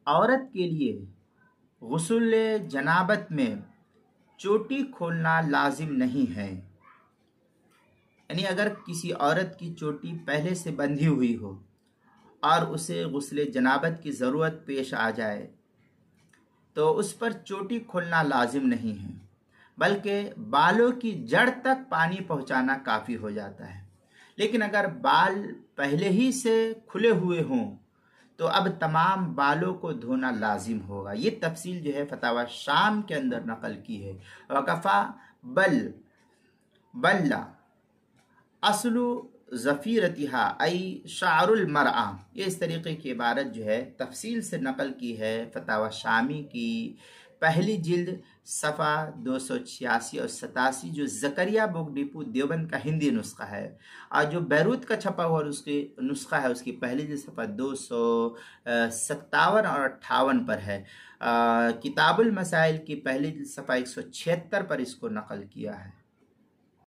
عورت کے لیے غسل جنابت میں چوٹی کھولنا لازم نہیں ہے، یعنی اگر کسی عورت کی چوٹی پہلے سے بندھی ہوئی ہو اور اسے غسل جنابت کی ضرورت پیش آ جائے تو اس پر چوٹی کھولنا لازم نہیں ہے، بلکہ بالوں کی جڑ تک پانی پہنچانا کافی ہو جاتا ہے۔ لیکن اگر بال پہلے ہی سے کھلے ہوئے ہوں تو اب تمام بالوں کو دھونا لازم ہوگا۔ یہ تفصیل جو ہے فتاوی شام کے اندر نقل کی ہے۔ وکفا بل اصل ظفیرتہا ای شعر المرأہ، یہ اس طریقے کی عبارت جو ہے تفصیل سے نقل کی ہے فتاوی شامی کی پہلی جلد صفحہ 286 اور 87، جو زکریا بک ڈپو دیوبند کا ہندی نسخہ ہے، اور جو بیروت کا چھپا ہوا اس کی نسخہ ہے اس کی پہلی جلد صفحہ 257 اور 58 پر ہے۔ کتاب المسائل کی پہلی جلد صفحہ 176 پر اس کو نقل کیا ہے۔